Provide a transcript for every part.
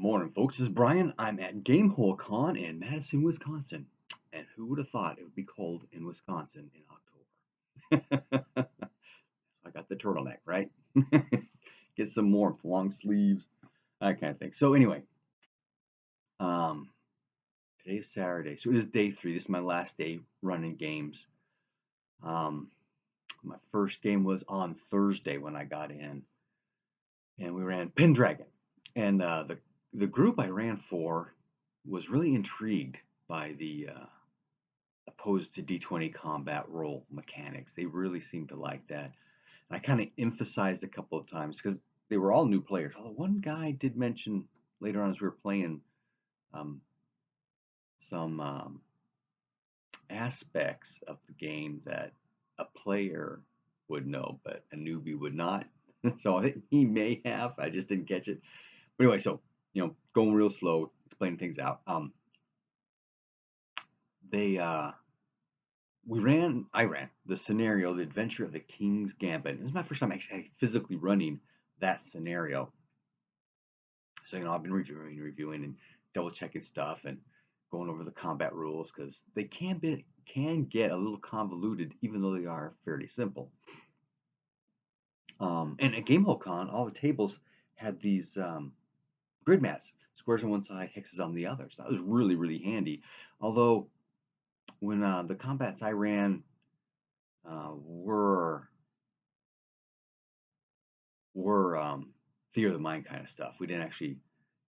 Morning, folks. This is Brian. I'm at GameHole Con in Maddison, Wisconsin. And who would have thought it would be cold in Wisconsin in October? I got the turtleneck, right? Get some warmth, long sleeves, that kind of thing. So anyway, um, today is Saturday, so it is day 3. This is my last day running games. My first game was on Thursday when I got in, and we ran Pendragon. And the group I ran for was really intrigued by the opposed to D20 combat roll mechanics. They really seemed to like that. And I kind of emphasized a couple of times because they were all new players. Although one guy did mention later on as we were playing um, some aspects of the game that a player would know, but a newbie would not. So I think he may have. I just didn't catch it. But anyway, so going real slow, explaining things out. They I ran the scenario, the adventure of the King's Gambit. This is my first time actually physically running that scenario. So, I've been reviewing and double checking stuff and going over the combat rules because they can get a little convoluted, even though they are fairly simple. And at GameHole Con, all the tables had these grid mats, squares on one side, hexes on the other. So that was really, really handy. Although when the combats I ran were theater of the mind kind of stuff. We didn't actually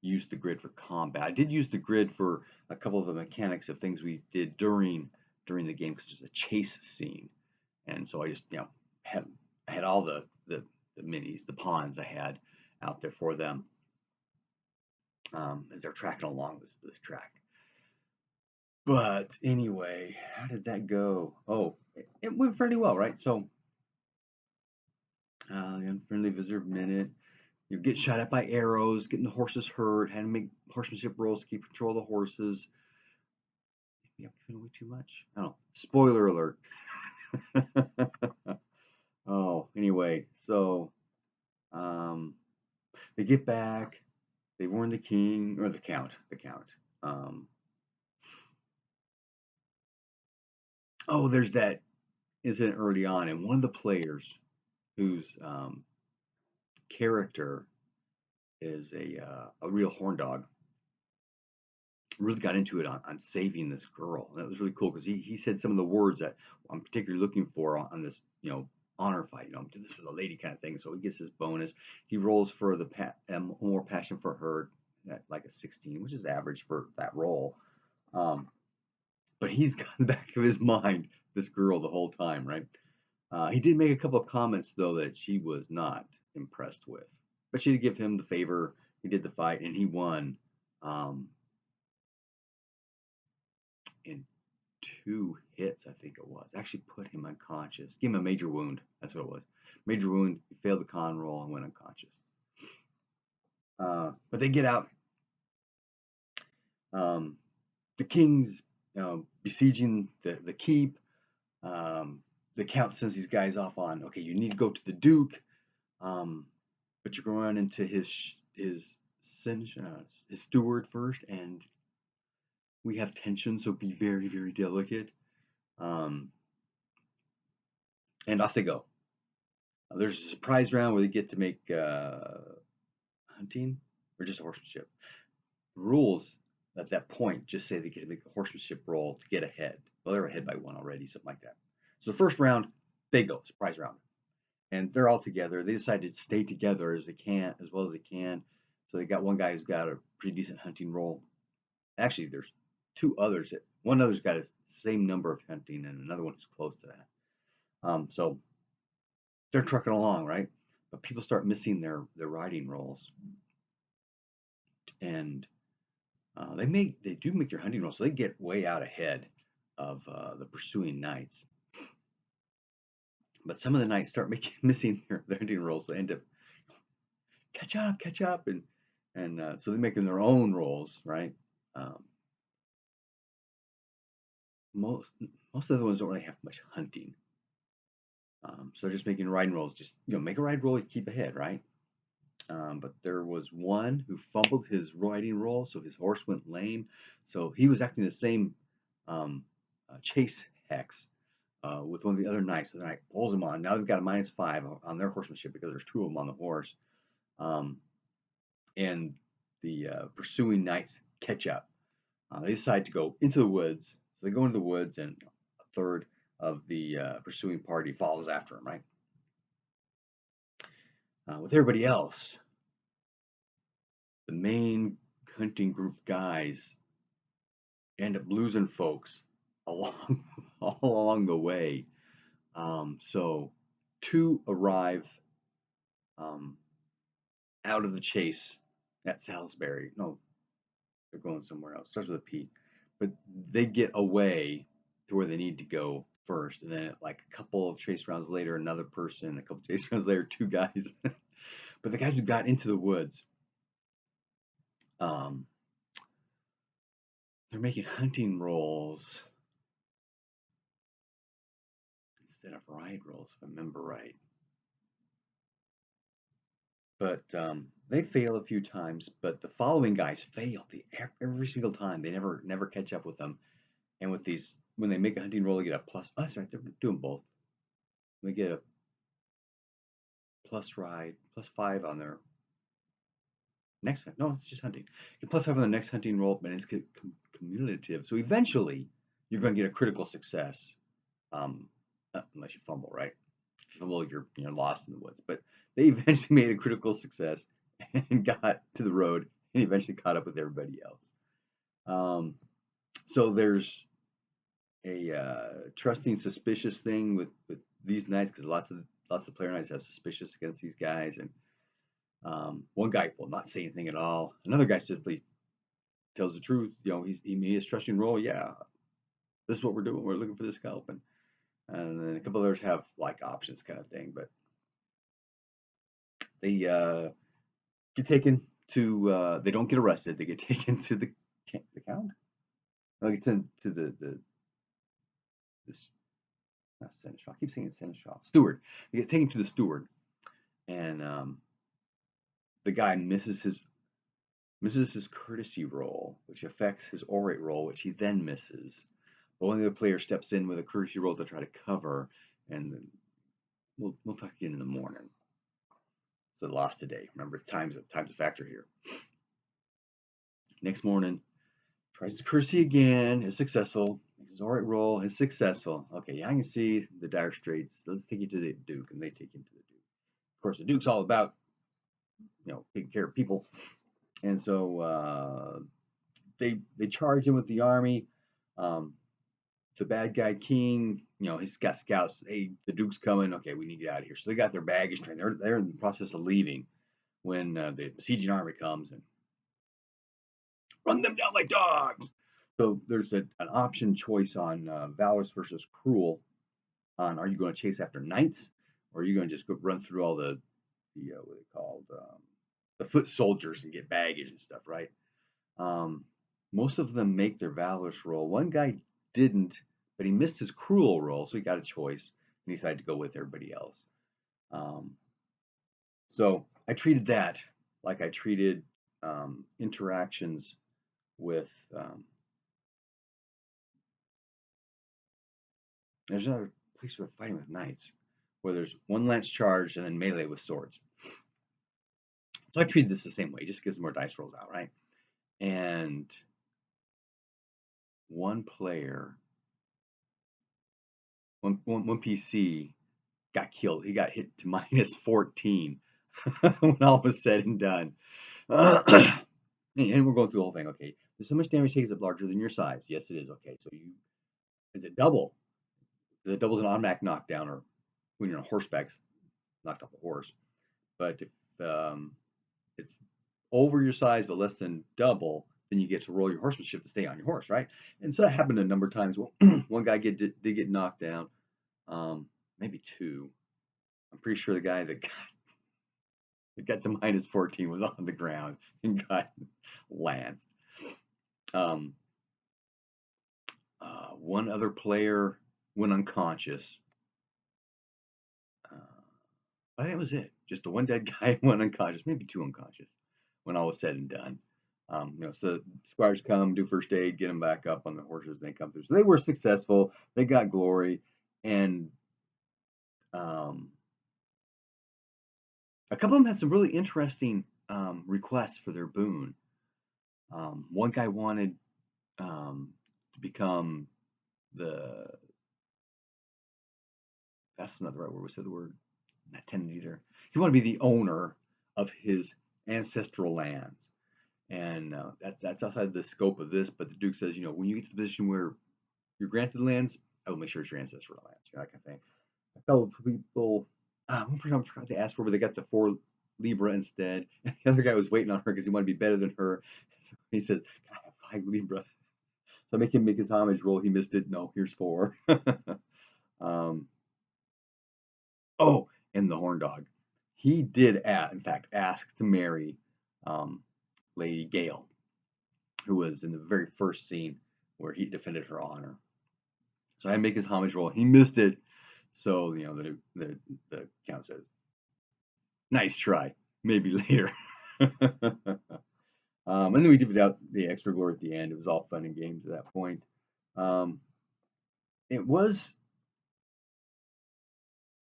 use the grid for combat. I did use the grid for a couple of the mechanics of things we did during the game because there's a chase scene, and so I just had I had all the minis, the pawns I had out there for them as they're tracking along this track. But anyway, how did that go? Oh, it went fairly well, right? So, unfriendly visitor minute. You get shot at by arrows, getting the horses hurt, had to make horsemanship rolls to keep control of the horses. Maybe I'm giving away too much. I don't know. Spoiler alert. Oh, anyway, so um, they get back. They warn the king or the count. The count. Um, oh, there's that incident early on, and one of the players whose character is a real horn dog really got into it on saving this girl. And that was really cool because he said some of the words that I'm particularly looking for on this, honor fight. I'm doing this for the lady kind of thing. So he gets his bonus. He rolls for the more passion for her at like a 16, which is average for that roll. Um, but he's got in the back of his mind this girl the whole time, right? He did make a couple of comments though that she was not impressed with, but she did give him the favor. He did the fight and he won. Um, in 2 hits, I think it was. Actually put him unconscious. Give him a major wound. That's what it was. Major wound. He failed the con roll and went unconscious. But they get out. Um, the king's besieging the keep. The count sends these guys off on, okay, you need to go to the duke, but you're going to run into his steward first, and we have tension, so be very, very delicate. Um, and off they go. There's a surprise round where they get to make hunting or just horsemanship. Rules at that point just say they get to make a horsemanship roll to get ahead. Well, they're ahead by 1 already, something like that. So the first round, they go, surprise round. And they're all together. They decide to stay together as well as they can. So they got one guy who's got a pretty decent hunting roll. Actually, there's 2 others. One other's got the same number of hunting, and another one who's close to that. So they're trucking along, right? But people start missing their riding rolls, and they do make their hunting rolls, so they get way out ahead of the pursuing knights. But some of the knights start missing their hunting rolls, so they end up catch up, and so they're making their own rolls, right? Um, most of the other ones don't really have much hunting, so they're just making riding rolls. Just make a ride roll, you keep ahead, right? But there was one who fumbled his riding roll, so his horse went lame. So he was acting the same um, chase hex with one of the other knights. So the knight pulls him on. Now they've got a -5 on their horsemanship because there's two of them on the horse. Um, and the pursuing knights catch up. They decide to go into the woods. So they go into the woods, and a third of the pursuing party follows after them, right? With everybody else, the main hunting group guys end up losing folks along all along the way. So two arrive um, out of the chase at Salisbury. No, they're going somewhere else. Starts with a P, but they get away to where they need to go first, and then like a couple of chase rounds later, another person. A couple of chase rounds later, two guys. But the guys who got into the woods, um, they're making hunting rolls instead of ride rolls, if I remember right. But they fail a few times. But the following guys fail every single time. They never catch up with them. And with these, when they make a hunting roll, they get a plus. Oh, that's right. They're doing both. They get a plus ride, +5 on their next. No, it's just hunting. Get +5 on the next hunting roll, but it's cumulative. So eventually, you're going to get a critical success, unless you fumble, right? If you fumble, you're lost in the woods. But they eventually made a critical success and got to the road and eventually caught up with everybody else. So there's a trusting suspicious thing with these knights because lots of player knights have suspicious against these guys, and one guy will not say anything at all. Another guy simply tells the truth. He made his trusting roll. Yeah, this is what we're doing. We're looking for this scalp, and then a couple others have like options kind of thing, but they get taken to. They don't get arrested. They get taken to the count. They get to this not seneschal. I keep saying seneschal. Steward. They get taken to the steward, and the guy misses his courtesy roll, which affects his orate roll, which he then misses. But one of the player steps in with a courtesy roll to try to cover, and we'll talk again in the morning. So lost today. Remember, time's a factor here. Next morning, tries the courtesy again, is successful. Makes his orate roll, is successful. Okay, yeah, I can see the dire straits. Let's take you to the Duke, and they take him to the Duke. Of course, the Duke's all about taking care of people, and so they charge him with the army. The bad guy king, he's got scouts. Hey, the Duke's coming. Okay, we need to get out of here. So they got their baggage train. They're in the process of leaving when the besieging army comes and run them down like dogs. So there's an option choice on valorous versus cruel. On are you going to chase after knights, or are you going to just go run through all the what they called the foot soldiers and get baggage and stuff, right? Most of them make their valorous roll. One guy didn't, but he missed his cruel roll, so he got a choice and he decided to go with everybody else. So I treated that like I treated interactions with. There's another place where fighting with knights, where there's one lance charge and then melee with swords. So I treated this the same way, just gives more dice rolls out, right? And one player, one PC got killed. He got hit to -14 when all was said and done. And we're going through the whole thing. Okay, there's so much damage takes up larger than your size. Yes, it is. Okay, so is it double? Because it doubles an automatic knockdown, or when you're on horseback, knocked off the horse. But if it's over your size but less than double, then you get to roll your horsemanship to stay on your horse, right? And so that happened a number of times. One guy did get knocked down, maybe two. I'm pretty sure the guy that got to -14 was on the ground and got lanced. One other player went unconscious. I think that was it. just the one dead guy and one unconscious, maybe two unconscious when all was said and done. So the squires come, do first aid, get them back up on the horses, and they come through. So they were successful. They got glory, and um, a couple of them had some really interesting requests for their boon. One guy wanted to become the, that's not the right word, we said the word, not tenant either. He wanted to be the owner of his ancestral lands. And that's outside the scope of this, but the Duke says, when you get to the position where you're granted lands, I will make sure it's your ancestral lands, that kind of thing. A couple of people, one person I forgot to ask for, but they got the 4 Libra instead. And the other guy was waiting on her because he wanted to be better than her. So he said, "Can I have 5 Libra?" So I make him make his homage roll. He missed it. No, here's 4. um, oh, and the horn dog. He did, in fact, ask to marry um, Lady Gale, who was in the very first scene where he defended her honor. So I make his homage roll. He missed it. So the count says, "Nice try. Maybe later." And then we did out the extra glory at the end. It was all fun and games at that point. It was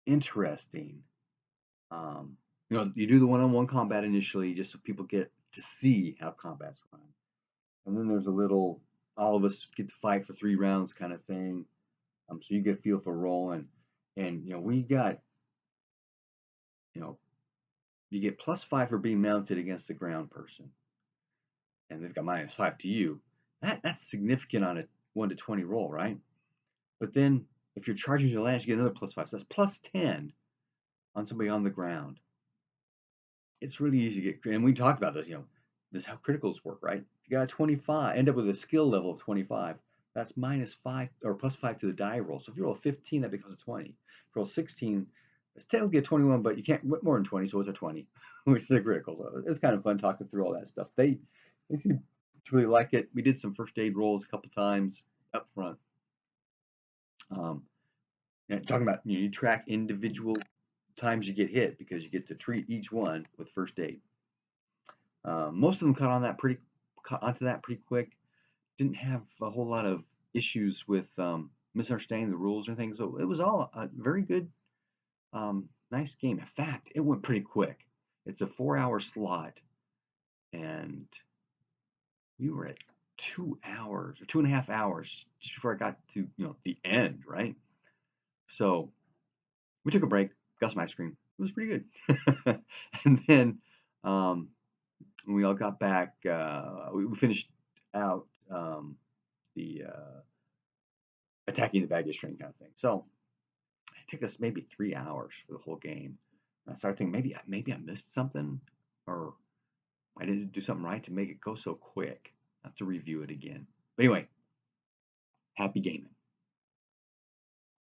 interesting. You do the one-on-one combat initially just so people get to see how combat's run. And then there's a little, all of us get to fight for 3 rounds kind of thing. So you get a feel for rolling. And we got, you get +5 for being mounted against the ground person. And they've got -5 to you. That's significant on a 1 to 20 roll, right? But then if you're charging your lance, you get another +5. So that's +10 on somebody on the ground. It's really easy to get, and we talked about this, this is how criticals work, right? If you got a 25, end up with a skill level of 25, that's -5 or +5 to the die roll. So if you roll a 15, that becomes a 20. If you roll 16, it's technically a 21, but you can't whip more than 20, so it's a 20, which is a critical. So it's kind of fun talking through all that stuff. They seem to really like it. We did some first aid rolls a couple times up front. And talking about, you track individual times you get hit because you get to treat each one with first aid. Most of them caught onto that pretty quick. Didn't have a whole lot of issues with misunderstanding the rules or anything. So it was all a very good, nice game. In fact, it went pretty quick. It's a 4-hour slot, and we were at 2 hours or 2.5 hours just before I got to the end, right? So we took a break, got some ice cream. It was pretty good. And then when we all got back, we finished out the attacking the baggage train kind of thing. So it took us maybe 3 hours for the whole game. And I started thinking maybe I missed something, or I didn't do something right to make it go so quick. I have to review it again. But anyway, happy gaming.